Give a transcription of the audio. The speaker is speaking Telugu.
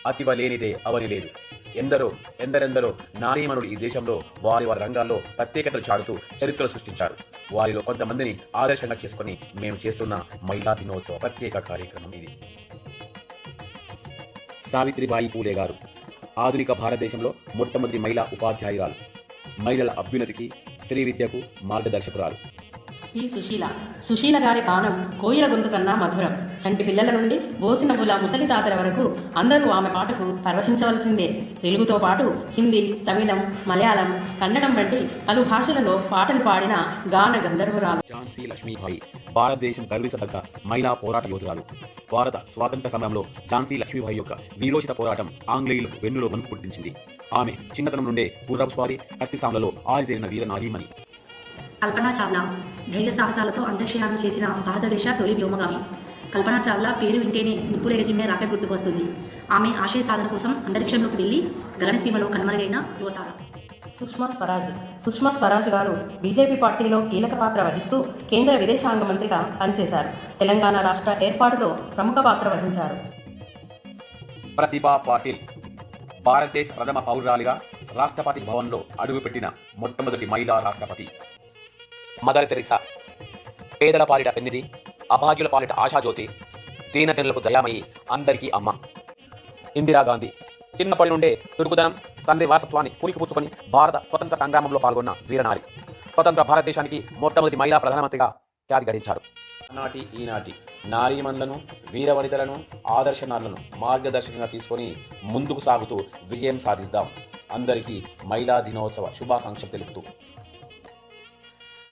అతివ లేనిదే అవని లేదు. ఎందరెందరో నారీమణులు ఈ దేశంలో వారి రంగాల్లో ప్రత్యేకతలు చాటుతూ చరిత్రలు సృష్టించారు. వారిలో కొంతమందిని ఆదర్శంగా చేసుకుని మేము చేస్తున్న మహిళా దినోత్సవ ప్రత్యేక కార్యక్రమం ఇది. సావిత్రిబాయి పూలే గారు ఆధునిక భారతదేశంలో మొట్టమొదటి మహిళా ఉపాధ్యాయురాలు, మహిళల అభ్యున్నతికి, స్త్రీ విద్యకు మార్గదర్శకురాలు. ఈ సుశీల గారి గానం కోయిల గొంతు కన్నా మధురం. చంటి పిల్లల నుండి బోసినవ్వుల ముసలి తాతల వరకు అందరూ ఆమె పాటకు పరవశించవలసిందే. తెలుగుతో పాటు హిందీ, తమిళం, మలయాళం, కన్నడం వంటి పలు భాషలలో పాటలు పాడిన గాన గంధర్వురాలు. ఝాన్సీ లక్ష్మీబాయి భారతదేశం గర్వించదగ్గ మహిళా పోరాట యోధురాలు. భారత స్వాతంత్ర సమయంలో ఝాన్సీ లక్ష్మీబాయి యొక్క వీరోచిత పోరాటం ఆంగ్లేయులకు వెన్నులో వణుకు పుట్టించింది. ఆమె చిన్నతనం నుండే గుర్రపు స్వారీ, కత్తిసాములలో ఆరితేరిన వీర నారీమణి. కల్పనా చావ్లా ధైర్య సాహసాలతో అంతరిక్షయానం చేసిన భారతదేశ తొలి వ్యోమగామి. కల్పనా చావ్లా పేరు వింటేనే నిప్పులేగజిమ్మే రాకెట్ గుర్తుకొస్తుంది. ఆమె ఆశయ సాధన కోసం అంతరిక్షంలోకి వెళ్లి గగనసీమలో కనుమరుగైన యువతార. సుష్మా స్వరాజ్ గారు బీజేపీ పార్టీలో కీలక పాత్ర వహిస్తూ కేంద్ర విదేశాంగ మంత్రిగా పనిచేశారు. తెలంగాణ రాష్ట్ర ఏర్పాటులో ప్రముఖ పాత్ర వహించారు. ప్రతిభా పాటిల్ భారతదేశ ప్రథమ పౌరురాలిగా రాష్ట్రపతి భవన్లో అడుగుపెట్టిన మొట్టమొదటి మహిళా రాష్ట్రపతి. మదర్ తెరిసా పేదల పాలిట పెన్నిది, అభాగ్యుల పాలిట ఆశాజ్యోతి, దీనజనులకు దయామయి, అందరికీ అమ్మ. ఇందిరాగాంధీ చిన్నప్పటి నుండే చురుకుదనం, తండ్రి వారసత్వాన్ని పుణికిపుచ్చుకొని భారత స్వతంత్ర సంగ్రామంలో పాల్గొన్న వీరనారి. స్వతంత్ర భారతదేశానికి మొట్టమొదటి మహిళా ప్రధానమంత్రిగా ఖ్యాతి గడించారు. నాటి ఈనాటి నారీమణులను, వీరవనితలను, ఆదర్శనారులను మార్గదర్శకంగా తీసుకొని ముందుకు సాగుతూ విజయం సాధిద్దాం. అందరికీ మహిళా దినోత్సవ శుభాకాంక్షలు తెలుపుతూ